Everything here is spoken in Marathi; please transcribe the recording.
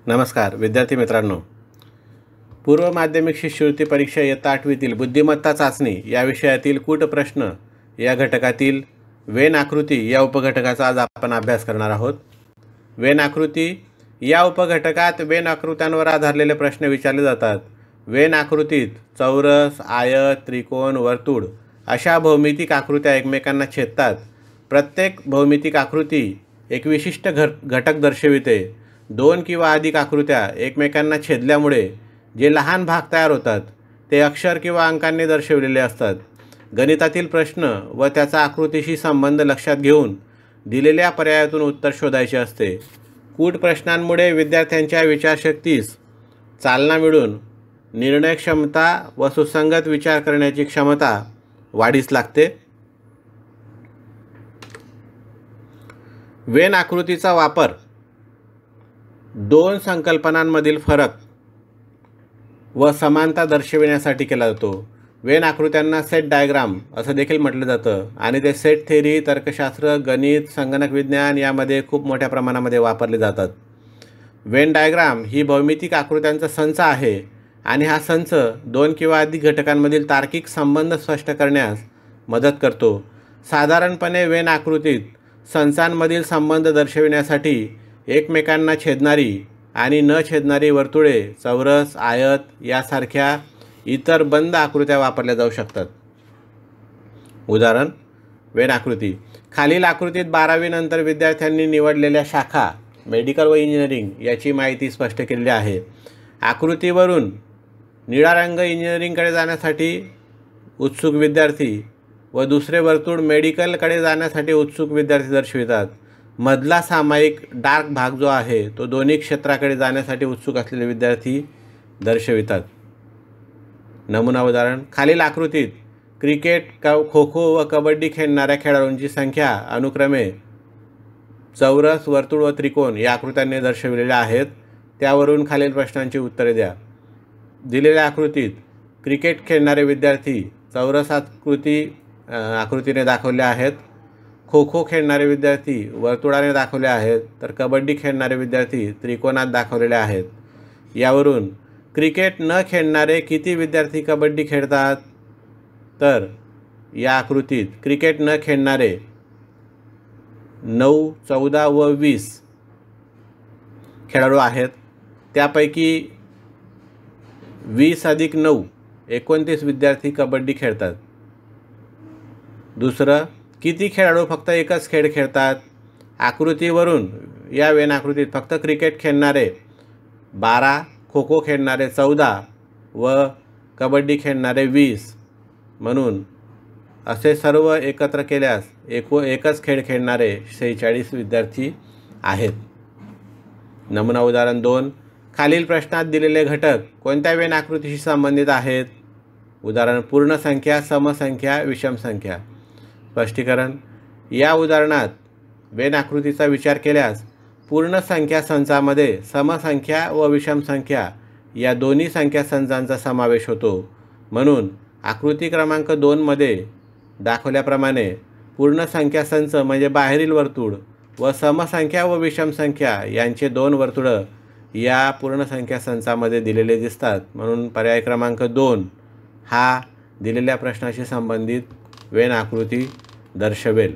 नमस्कार विद्यार्थी मित्रांनो, पूर्व माध्यमिक शिष्यवृत्ती परीक्षा इयत्ता 8वीतील बुद्धिमत्ता चाचणी या विषयातील कूट प्रश्न या घटकातील वेन आकृती या उपघटकाचा आज आपण अभ्यास करणार आहोत। वेन आकृती या उपघटकात वेन आकृत्यांवर आधारलेले प्रश्न विचारले जातात। वेन आकृतीत चौरस, आयत, त्रिकोण, वर्तुळ अशा भौमितिक आकृत्या एकमेकांना छेदतात। प्रत्येक भौमितिक आकृती एक विशिष्ट घटक दर्शविते। दोन किंवा अधिक आकृत्या एकमेकांना छेदल्यामुळे जे लहान भाग तयार होतात ते अक्षर किंवा अंकांनी दर्शविलेले असतात। गणितातील प्रश्न व त्याचा आकृतीशी संबंध लक्षात घेऊन दिलेल्या पर्यायातून उत्तर शोधायचे असते। कूट प्रश्नांमुळे विद्यार्थ्यांच्या विचारशक्तीस चालना मिळून निर्णय क्षमता व सुसंगत विचार करण्याची क्षमता वाढीस लागते। वेन आकृतीचा वापर दोन संकल्पनांमधील फरक व समानता दर्शविण्यासाठी केला जातो। वेन आकृत्यांना सेट डायग्राम असं देखील म्हटलं जातं आणि ते सेट थेअरी, तर्कशास्त्र, गणित, संगणक विज्ञान यामध्ये खूप मोठ्या प्रमाणामध्ये वापरले जातात। वेन डायग्राम ही भौमितिक आकृत्यांचा संच आहे आणि हा संच दोन किंवा अधिक घटकांमधील तार्किक संबंध स्पष्ट करण्यास मदत करतो। साधारणपणे वेन आकृतीत संचांमधील संबंध दर्शविण्यासाठी एकमेकांना छेदणारी आणि न छेदणारी वर्तुळे, चौरस, आयत यासारख्या इतर बंद आकृत्या वापरल्या जाऊ शकतात। उदाहरण: वेन आकृती। खालील आकृतीत 12वी नंतर विद्यार्थ्यांनी निवडलेल्या शाखा मेडिकल व इंजिनिअरिंग याची माहिती स्पष्ट केलेली आहे। आकृतीवरून निळा रंग इंजिनिअरिंगकडे जाण्यासाठी उत्सुक विद्यार्थी व दुसरे वर्तुळ मेडिकलकडे जाण्यासाठी उत्सुक विद्यार्थी दर्शवितात। मधला सामायिक डार्क भाग जो आहे तो दोन्ही क्षेत्राकडे जाण्यासाठी उत्सुक असलेले विद्यार्थी दर्शवितात। नमुना उदाहरण: खालील आकृतीत क्रिकेट, खो-खो व कबड्डी खेळणाऱ्या खेळाडूंची संख्या अनुक्रमे चौरस, वर्तुळ व त्रिकोण या आकृत्यांनी दर्शविलेल्या आहेत। त्यावरून खालील प्रश्नांची उत्तरे द्या। दिलेल्या आकृतीत क्रिकेट खेळणारे विद्यार्थी चौरस आकृतीने दाखवले आहेत, खो-खो खेळणारे विद्यार्थी वर्तुळाने दाखवले आहेत, तर कबड्डी खेळणारे विद्यार्थी त्रिकोणात दाखवलेले आहेत। यावरून क्रिकेट न खेळणारे किती विद्यार्थी कबड्डी खेळतात? तर या आकृतीत क्रिकेट न खेळणारे 9, 14 व 20 खेळाडू आहेत। त्यापैकी 20 अधिक 9 29 विद्यार्थी कबड्डी खेळतात। दुसरं, किती खेळाडू फक्त एकच खेळ खेळतात? आकृतीवरून या वेन आकृतीत फक्त क्रिकेट खेळणारे 12, खो-खो खेळणारे 14 व कबड्डी खेळणारे 20 म्हणून असे सर्व एकत्र केल्यास एकच खेळ खेळणारे 46 विद्यार्थी आहेत। नमुना उदाहरण 2: खालील प्रश्नात दिलेले घटक कोणत्या वेन आकृतीशी संबंधित आहेत? उदाहरण: पूर्ण संख्या, समसंख्या, विषम संख्या। स्पष्टीकरण: या उदाहरणात वेन आकृतीचा विचार केल्यास पूर्ण संख्या संचामध्ये समसंख्या व विषम संख्या या दोन्ही संख्या संचांचा समावेश होतो। म्हणून आकृती क्रमांक 2 मध्ये दाखवल्याप्रमाणे पूर्ण संख्या संच म्हणजे बाहेरील वर्तुळ व समसंख्या व विषम संख्या यांचे 2 वर्तुळं या पूर्ण संख्या संचामध्ये दिलेले दिसतात। म्हणून पर्याय क्रमांक 2 हा दिलेल्या प्रश्नाशी संबंधित वेन आकृती दर्शवेल।